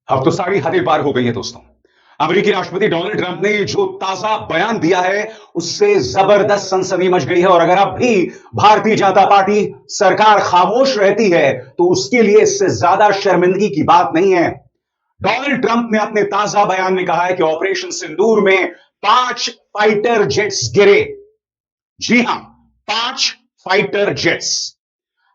अब तो सारी हदें पार हो गई है दोस्तों। अमेरिकी राष्ट्रपति डोनाल्ड ट्रंप ने जो ताजा बयान दिया है उससे जबरदस्त सनसनी मच गई है। और अगर अब भी भारतीय जनता पार्टी सरकार खामोश रहती है तो उसके लिए इससे ज्यादा शर्मिंदगी की बात नहीं है। डोनाल्ड ट्रंप ने अपने ताजा बयान में कहा है कि ऑपरेशन सिंदूर में 5 फाइटर जेट्स गिरे। जी हां, 5 फाइटर जेट्स।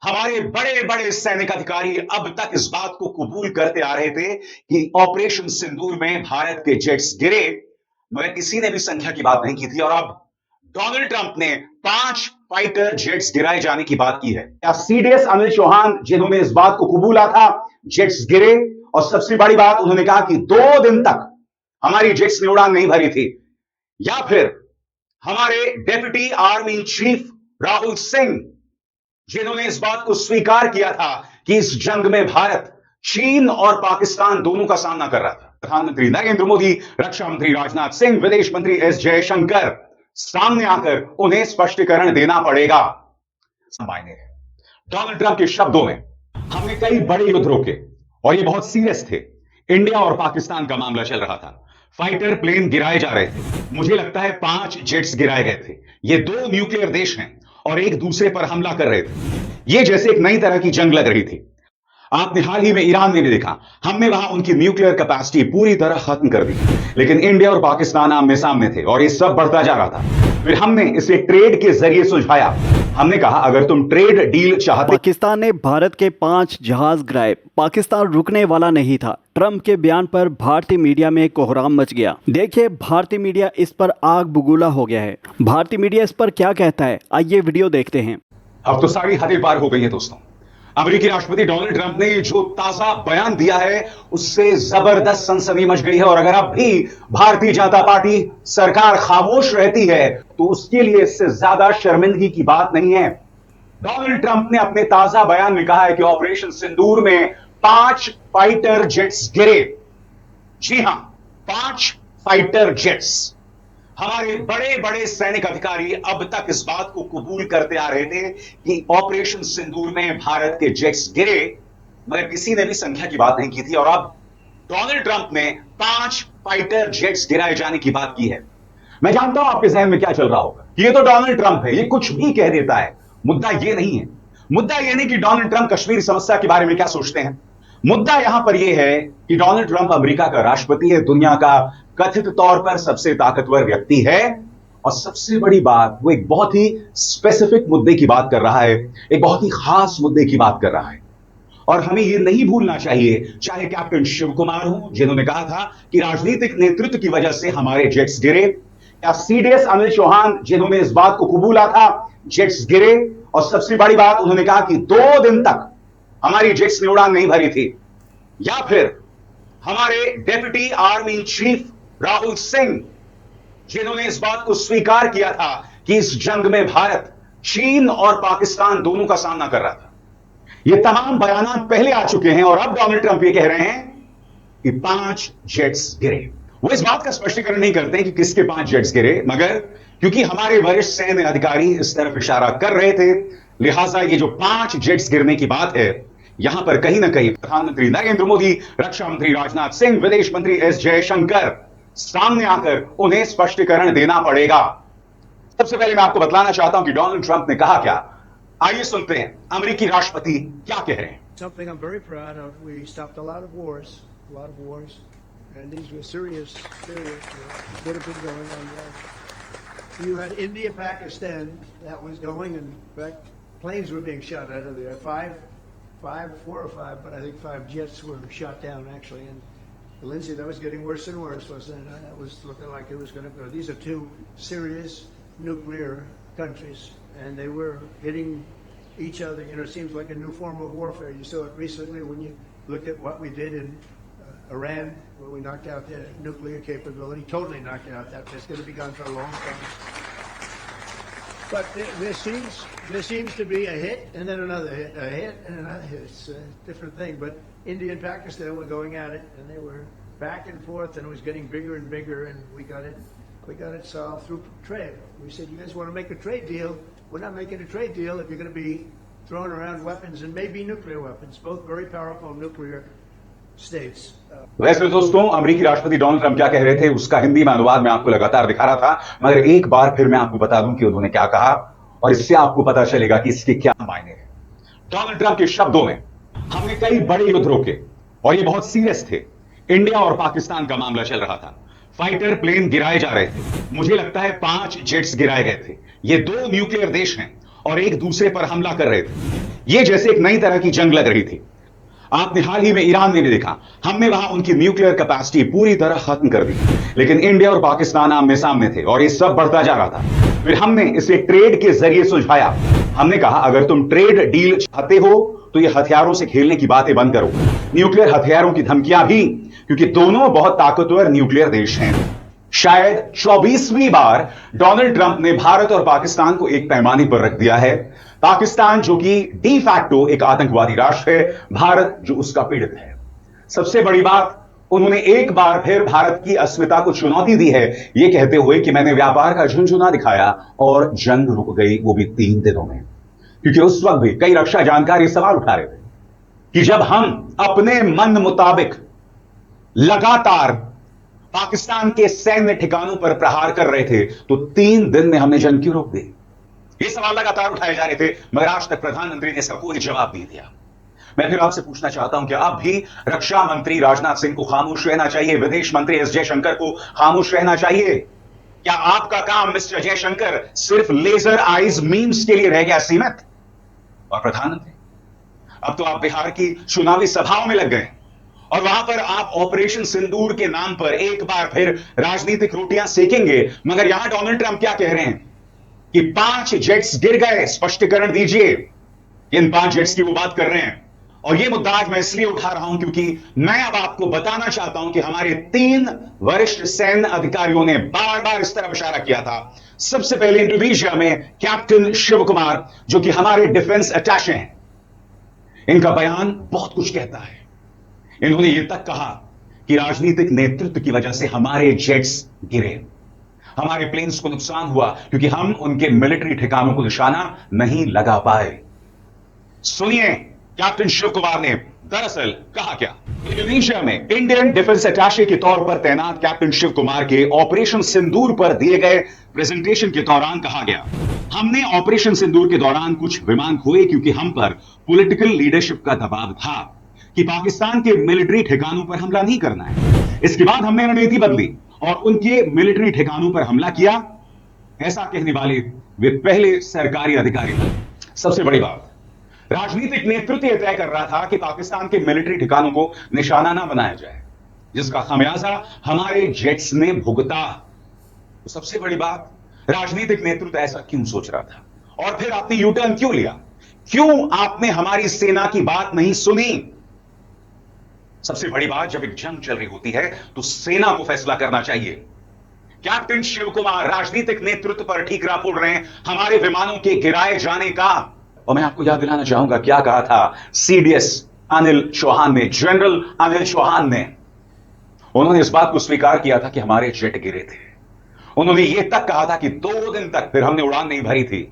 हमारे बड़े बड़े सैनिक अधिकारी अब तक इस बात को कबूल करते आ रहे थे कि ऑपरेशन सिंदूर में भारत के जेट्स गिरे, मगर किसी ने भी संख्या की बात नहीं की थी। और अब डोनाल्ड ट्रंप ने 5 फाइटर जेट्स गिराए जाने की बात की है। क्या सीडीएस अनिल चौहान, जिन्होंने इस बात को कबूला था जेट्स गिरे, और सबसे बड़ी बात उन्होंने कहा कि 2 दिन तक हमारी जेट्स ने उड़ान नहीं भरी थी, या फिर हमारे deputy army chief Rahul Singh, जिन्होंने इस बात को स्वीकार किया था कि इस जंग में भारत चीन और पाकिस्तान दोनों का सामना कर रहा था। प्रधानमंत्री नरेंद्र मोदी, रक्षा मंत्री राजनाथ सिंह, विदेश मंत्री एस जयशंकर सामने आकर उन्हें स्पष्टीकरण देना पड़ेगा। मायने है डोनाल्ड ट्रंप के शब्दों में, हमने कई बड़े युद्ध रोके और ये बहुत सीरियस थे। इंडिया और पाकिस्तान का मामला चल रहा था, फाइटर प्लेन गिराए जा रहे थे। मुझे लगता है 5 जेट्स गिराए गए थे। ये 2 न्यूक्लियर देश हैं और एक दूसरे पर हमला कर रहे थे। ये जैसे एक नई तरह की जंग लग रही थी। आपने हाल ही में ईरान में भी देखा, हमने वहां उनकी न्यूक्लियर कैपेसिटी पूरी तरह खत्म कर दी, लेकिन इंडिया और पाकिस्तान आमने सामने थे और ये सब बढ़ता जा रहा था। फिर हमने इसे ट्रेड के जरिए सुलझाया। हमने कहा अगर तुम ट्रेड डील चाहते। पाकिस्तान ने भारत के 5 जहाज गिराए। पाकिस्तान रुकने वाला नहीं था। ट्रंप के बयान पर भारतीय मीडिया में कोहराम मच गया। देखिए, भारतीय मीडिया इस पर आग बबूला हो गया है। भारतीय मीडिया इस पर क्या कहता है, आइए वीडियो देखते हैं। अब तो सारी हदें पार हो गई है दोस्तों। अमेरिकी राष्ट्रपति डोनाल्ड ट्रंप ने जो ताजा बयान दिया है उससे जबरदस्त सनसनी मच गई है। और अगर अब भी भारतीय जनता पार्टी सरकार खामोश रहती है तो उसके लिए इससे ज्यादा शर्मिंदगी की बात नहीं है। डोनाल्ड ट्रंप ने अपने ताजा बयान में कहा है कि ऑपरेशन सिंदूर में 5 फाइटर जेट्स गिरे। जी हां, 5 फाइटर जेट्स। हमारे बड़े बड़े सैनिक अधिकारी अब तक इस बात को कबूल करते आ रहे थे कि ऑपरेशन सिंदूर में भारत के जेट्स गिरे, मगर किसी ने भी संख्या की बात नहीं की थी। और अब डोनाल्ड ट्रंप ने 5 फाइटर जेट्स गिराए जाने की बात की है। मैं जानता हूं आपके जहन में क्या चल रहा होगा, ये तो डोनाल्ड ट्रंप है, ये कुछ भी कह देता है। मुद्दा ये नहीं है। मुद्दा ये नहीं कि डोनाल्ड ट्रंप कश्मीर समस्या के बारे में क्या सोचते हैं। मुद्दा यहां पर यह है कि डोनाल्ड ट्रंप अमेरिका का राष्ट्रपति है, दुनिया का कथित तौर पर सबसे ताकतवर व्यक्ति है, और सबसे बड़ी बात, वो एक बहुत ही स्पेसिफिक मुद्दे की बात कर रहा है, एक बहुत ही खास मुद्दे की बात कर रहा है। और हमें यह नहीं भूलना चाहिए, चाहे कैप्टन शिव कुमार हो, जिन्होंने कहा था कि राजनीतिक नेतृत्व की वजह से हमारे जेट्स गिरे, या सीडीएस अनिल चौहान, जिन्होंने इस बात को कबूला था जेट्स गिरे, और सबसे बड़ी बात उन्होंने कहा कि 2 दिन तक हमारी जेट्स ने उड़ान नहीं भरी थी, या फिर हमारे deputy army chief Rahul Singh, जिन्होंने इस बात को स्वीकार किया था कि इस जंग में भारत चीन और पाकिस्तान दोनों का सामना कर रहा था। ये तमाम बयान पहले आ चुके हैं और अब डोनाल्ड ट्रंप ये कह रहे हैं कि 5 जेट्स गिरे। वो इस बात का स्पष्टीकरण नहीं करते कि किसके 5 जेट्स गिरे, मगर क्योंकि हमारे वरिष्ठ सैन्य अधिकारी इस तरफ इशारा कर रहे थे, लिहाजा ये जो 5 जेट्स गिरने की बात है, यहां पर कहीं ना कहीं प्रधानमंत्री नरेंद्र मोदी, रक्षा मंत्री राजनाथ सिंह, विदेश मंत्री एस जयशंकर सामने आकर उन्हें स्पष्टीकरण देना पड़ेगा। सबसे पहले मैं आपको बतलाना चाहता हूं कि डोनाल्ड ट्रंप ने कहा क्या। आइए सुनते हैं अमेरिकी राष्ट्रपति क्या कह रहे हैं। Something I'm very proud of. We stopped a lot of wars, and these were serious that have been going on there. You had India, Pakistan, that was going, and in fact, planes were being shot out of there. Four or five, but I think 5 jets were shot down actually. And Lindsay, that was getting worse and worse, wasn't it? That was looking like it was going to go. These are 2 serious nuclear countries, and they were hitting each other. You know, it seems like a new form of warfare. You saw it recently when you looked at what we did in Iran, where we knocked out their nuclear capability, totally knocked it out. That's going to be gone for a long time. But there seems to be a hit and then another hit, a hit and another hit. It's a different thing. But India and Pakistan were going at it, and they were back and forth, and it was getting bigger and bigger, and we got it solved through trade. We said, you guys want to make a trade deal? We're not making a trade deal if you're going to be throwing around weapons, and maybe nuclear weapons, both very powerful nuclear states. वैसे दोस्तों, अमेरिकी राष्ट्रपति Donald Trump क्या कह रहे थे उसका हिंदी में अनुवाद मैं आपको लगातार दिखा रहा था, मगर एक बार फिर मैं आपको बता दूं कि उन्होंने क्या कहा और इससे आपको पता चलेगा कि इसके क्या मायने हैं। डोनाल्ड ट्रंप के शब्दों में, हमने कई बड़े युद्ध रोके और ये बहुत सीरियस थे। इंडिया और पाकिस्तान का मामला चल रहा था, फाइटर प्लेन गिराए जा रहे थे, मुझे लगता है 5 जेट्स गिराए गए थे। ये 2 न्यूक्लियर देश हैं और एक दूसरे पर हमला कर रहे थे। ये जैसे एक नई तरह की जंग लग रही थी। आपने हाल ही में ईरान में भी देखा, हमने वहां उनकी न्यूक्लियर कैपेसिटी पूरी तरह खत्म कर दी, लेकिन इंडिया और पाकिस्तान आमने सामने थे और ये सब बढ़ता जा रहा था। फिर हमने इसे ट्रेड के जरिए सुलझाया। हमने कहा अगर तुम ट्रेड डील चाहते हो तो ये हथियारों से खेलने की बातें बंद करो, न्यूक्लियर हथियारों की धमकियां भी, क्योंकि दोनों बहुत ताकतवर न्यूक्लियर देश हैं। शायद 24वीं बार डोनाल्ड ट्रंप ने भारत और पाकिस्तान को एक पैमाने पर रख दिया है। पाकिस्तान जो कि डी फैक्टो एक आतंकवादी राष्ट्र है, भारत जो उसका पीड़ित है। सबसे बड़ी बात, उन्होंने एक बार फिर भारत की अस्मिता को चुनौती दी है, यह कहते हुए कि मैंने व्यापार का झुनझुना दिखाया और जंग रुक गई, वो भी 3 दिनों में। क्योंकि उस वक्त भी कई रक्षा जानकार ये सवाल उठा रहे थे कि जब हम अपने मन मुताबिक लगातार पाकिस्तान के सैन्य ठिकानों पर प्रहार कर रहे थे तो 3 दिन में हमने जंग क्यों रोक दी। ये सवाल लगातार उठाए जा रहे थे, मगर आज तक प्रधानमंत्री ने इसका कोई जवाब नहीं दिया। मैं फिर आपसे पूछना चाहता हूं कि अब भी रक्षा मंत्री राजनाथ सिंह को खामोश रहना चाहिए, विदेश मंत्री एस जयशंकर को खामोश रहना चाहिए? क्या आपका काम मिस्टर जयशंकर सिर्फ लेजर आइज मीम्स के लिए रह गया सीमित? और प्रधानमंत्री, अब तो आप बिहार की चुनावी सभाओं में लग गए और वहां पर आप ऑपरेशन सिंदूर के नाम पर एक बार फिर राजनीतिक रोटियां सेकेंगे, मगर यहां डोनाल्ड ट्रंप क्या कह रहे हैं कि 5 जेट्स गिर गए। स्पष्टीकरण दीजिए, इन 5 जेट्स की वो बात कर रहे हैं। और ये मुद्दा आज मैं इसलिए उठा रहा हूं क्योंकि मैं अब आपको बताना चाहता हूं कि हमारे 3 वरिष्ठ सैन्य अधिकारियों ने बार बार इस तरफ इशारा किया था। सबसे पहले इंडोनेशिया में कैप्टन शिव कुमार, जो कि हमारे डिफेंस अटैचे हैं, इनका बयान बहुत कुछ कहता है। इन्होंने यह तक कहा कि राजनीतिक नेतृत्व की वजह से हमारे जेट्स गिरे, हमारे प्लेन्स को नुकसान हुआ क्योंकि हम उनके मिलिट्री ठिकानों को निशाना नहीं लगा पाए। सुनिए कैप्टन शिव कुमार ने दरअसल कहा क्या। इंडोनेशिया में इंडियन डिफेंस अटैचे के तौर पर तैनात कैप्टन शिव कुमार के ऑपरेशन सिंदूर पर दिए गए प्रेजेंटेशन के दौरान कहा गया, हमने ऑपरेशन सिंदूर के दौरान कुछ विमान खोए क्योंकि हम पर पॉलिटिकल लीडरशिप का दबाव था कि पाकिस्तान के मिलिट्री ठिकानों पर हमला नहीं करना है। इसके बाद हमने रणनीति बदली और उनके मिलिट्री ठिकानों पर हमला किया। ऐसा कहने वाले वे पहले सरकारी अधिकारी। सबसे बड़ी बात, राजनीतिक नेतृत्व यह तय कर रहा था कि पाकिस्तान के मिलिट्री ठिकानों को निशाना ना बनाया जाए, जिसका खामियाजा हमारे जेट्स ने भुगता। तो सबसे बड़ी बात, राजनीतिक नेतृत्व ऐसा क्यों सोच रहा था? और फिर आपने यू टर्न क्यों लिया? क्यों आपने हमारी सेना की बात नहीं सुनी? सबसे बड़ी बात, जब एक जंग चल रही होती है तो सेना को फैसला करना चाहिए। कैप्टन शिव कुमार राजनीतिक नेतृत्व पर ठीकरा फोड़ रहे हैं हमारे विमानों के गिराए जाने का। और मैं आपको याद दिलाना चाहूंगा क्या कहा था सीडीएस अनिल चौहान ने, जनरल अनिल चौहान ने। उन्होंने इस बात को स्वीकार किया था कि हमारे जेट गिरे थे। उन्होंने यह तक कहा था कि 2 दिन तक फिर हमने उड़ान नहीं भरी थी।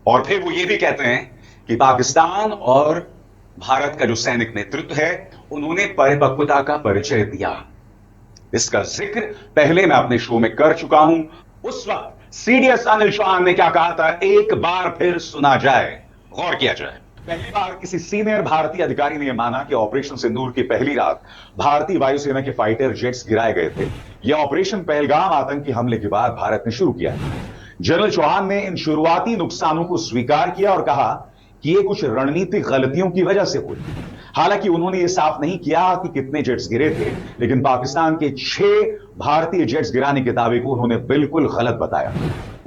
और फिर वो ये भी कहते हैं कि पाकिस्तान और भारत का जो सैनिक नेतृत्व है उन्होंने परिपक्वता का परिचय दिया। इसका जिक्र पहले मैं अपने शो में कर चुका हूं। उस वक्त सीडीएस अनिल चौहान ने क्या कहा था, एक बार फिर सुना जाए, गौर किया जाए। पहली बार किसी सीनियर भारतीय अधिकारी ने यह माना कि ऑपरेशन सिंदूर की पहली रात भारतीय वायुसेना के फाइटर जेट्स गिराए गए थे। यह ऑपरेशन पहलगाम आतंकी हमले के बाद भारत ने शुरू किया। जनरल चौहान ने इन शुरुआती नुकसानों को स्वीकार किया और कहा कि ये कुछ रणनीतिक गलतियों की वजह से हुई। हालांकि उन्होंने यह साफ नहीं किया कि कितने जेट्स गिरे थे, लेकिन पाकिस्तान के 6 भारतीय जेट्स गिराने के दावे को उन्होंने बिल्कुल गलत बताया।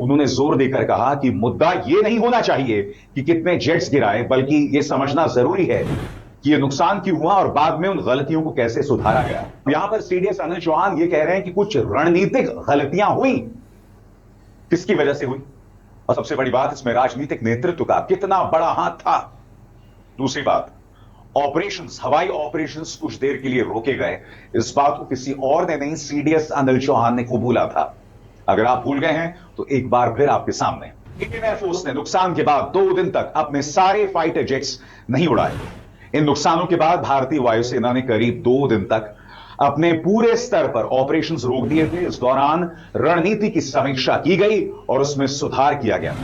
उन्होंने जोर देकर कहा कि मुद्दा यह नहीं होना चाहिए कि कितने जेट्स गिराए, बल्कि यह समझना जरूरी है कि यह नुकसान क्यों हुआ और बाद में उन गलतियों को कैसे सुधारा गया। यहां पर सीडीएस अनिल चौहान यह कह रहे हैं कि कुछ रणनीतिक गलतियां हुई। किसकी वजह से हुई? और सबसे बड़ी बात, इसमें राजनीतिक नेतृत्व का कितना बड़ा हाथ था। दूसरी बात, ऑपरेशंस, हवाई ऑपरेशंस कुछ देर के लिए रोके गए। इस बात को किसी और ने नहीं, सीडीएस अनिल चौहान ने कबूला था। अगर आप भूल गए हैं तो एक बार फिर आपके सामने, इंडियन एयरफोर्स ने नुकसान के बाद 2 दिन तक अपने सारे फाइटर जेट्स नहीं उड़ाए। इन नुकसानों के बाद भारतीय वायुसेना ने करीब 2 दिन तक अपने पूरे स्तर पर ऑपरेशंस रोक दिए थे। इस दौरान रणनीति की समीक्षा की गई और उसमें सुधार किया गया।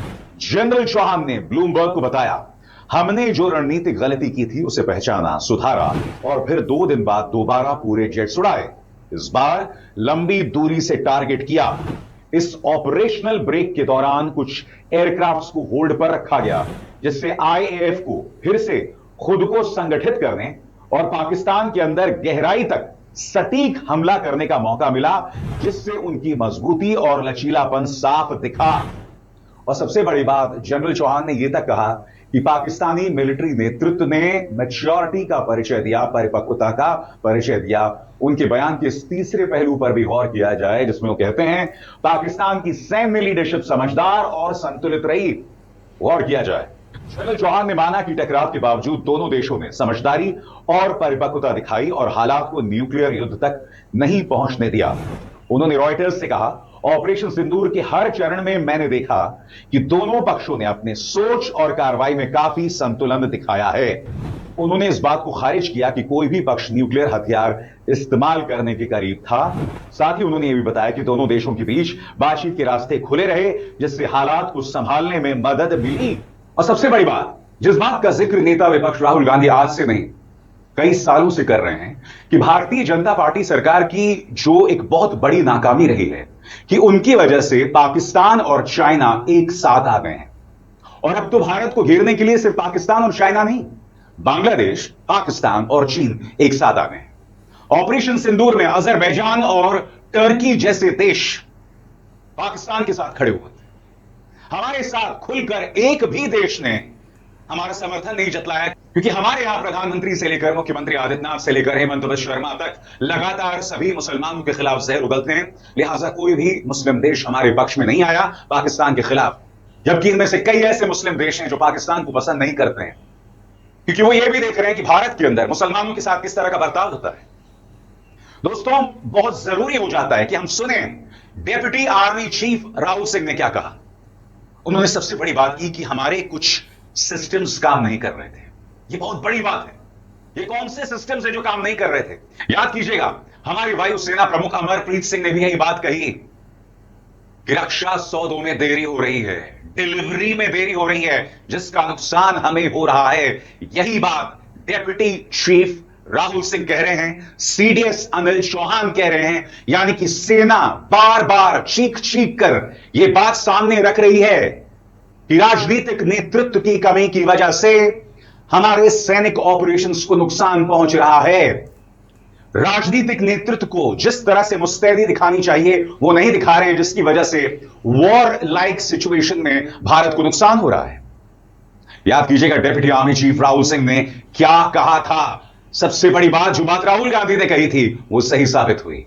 जनरल चौहान ने ब्लूमबर्ग को बताया, हमने जो रणनीतिक गलती की थी उसे पहचाना, सुधारा और फिर 2 दिन बाद दोबारा पूरे जेट्स उड़ाए। इस बार लंबी दूरी से टारगेट किया। इस ऑपरेशनल ब्रेक के दौरान कुछ एयरक्राफ्ट्स को होल्ड पर रखा गया, जिससे आईएएफ को फिर से खुद को संगठित करने और पाकिस्तान के अंदर गहराई तक सटीक हमला करने का मौका मिला, जिससे उनकी मजबूती और लचीलापन साफ दिखा। और सबसे बड़ी बात, जनरल चौहान ने यह तक कहा कि पाकिस्तानी मिलिट्री नेतृत्व ने मैच्योरिटी का परिचय दिया, परिपक्वता का परिचय दिया। उनके बयान के इस तीसरे पहलू पर भी गौर किया जाए, जिसमें वो कहते हैं पाकिस्तान की सैन्य लीडरशिप समझदार और संतुलित रही। गौर किया जाए, जनरल चौहान ने माना कि टकराव के बावजूद दोनों देशों ने समझदारी और परिपक्वता दिखाई और हालात को न्यूक्लियर युद्ध तक नहीं पहुंचने दिया। उन्होंने रॉयटर्स से कहा, ऑपरेशन सिंदूर के हर चरण में मैंने देखा कि दोनों पक्षों ने अपने सोच और कार्रवाई में काफी संतुलन दिखाया है। उन्होंने इस बात को खारिज किया कि कोई भी पक्ष न्यूक्लियर हथियार इस्तेमाल करने के करीब था। साथ ही उन्होंने यह भी बताया कि दोनों देशों के बीच बातचीत के रास्ते खुले रहे, जिससे हालात को संभालने में मदद मिली। और सबसे बड़ी बात, जिस बात का जिक्र नेता विपक्ष राहुल गांधी आज से नहीं कई सालों से कर रहे हैं कि भारतीय जनता पार्टी सरकार की जो एक बहुत बड़ी नाकामी रही है कि उनकी वजह से पाकिस्तान और चाइना एक साथ आ गए हैं। और अब तो भारत को घेरने के लिए सिर्फ पाकिस्तान और चाइना नहीं, बांग्लादेश, पाकिस्तान और चीन एक साथ आ गए हैं। ऑपरेशन सिंदूर में अजरबैजान और टर्की जैसे देश पाकिस्तान के साथ खड़े हुए थे। हमारे साथ खुलकर एक भी देश ने हमारा समर्थन नहीं जतलाया, क्योंकि हमारे यहां प्रधानमंत्री से लेकर मुख्यमंत्री आदित्यनाथ से लेकर हेमंत शर्मा तक लगातार सभी मुसलमानों के खिलाफ जहर उगलते हैं। लिहाजा कोई भी मुस्लिम देश हमारे पक्ष में नहीं आया पाकिस्तान के खिलाफ, जबकि इनमें से कई ऐसे मुस्लिम देश हैं जो पाकिस्तान को पसंद नहीं करते हैं, क्योंकि वो ये भी देख रहे हैं कि भारत के अंदर मुसलमानों के साथ किस तरह का बर्ताव होता है। दोस्तों, बहुत जरूरी हो जाता है कि हम सुने deputy army chief Rahul Singh ने क्या कहा। उन्होंने सबसे बड़ी बात की कि हमारे कुछ सिस्टम्स काम नहीं कर रहे थे। यह बहुत बड़ी बात है। ये कौन से सिस्टम्स है जो काम नहीं कर रहे थे? याद कीजिएगा, हमारी वायुसेना प्रमुख अमरप्रीत सिंह ने भी यही बात कही कि रक्षा सौदों में देरी हो रही है, डिलीवरी में देरी हो रही है, जिसका नुकसान हमें हो रहा है। यही बात डेप्यूटी चीफ राहुल सिंह कह रहे हैं, सीडीएस अनिल चौहान कह रहे हैं, यानी कि सेना बार बार चीख चीख कर यह बात सामने रख रही है कि राजनीतिक नेतृत्व की कमी की वजह से हमारे सैनिक ऑपरेशंस को नुकसान पहुंच रहा है। राजनीतिक नेतृत्व को जिस तरह से मुस्तैदी दिखानी चाहिए वो नहीं दिखा रहे हैं, जिसकी वजह से वॉर लाइक सिचुएशन में भारत को नुकसान हो रहा है। याद कीजिएगा, deputy army chief Rahul Singh ने क्या कहा था। सबसे बड़ी बात, जो बात राहुल गांधी ने कही थी वो सही साबित हुई।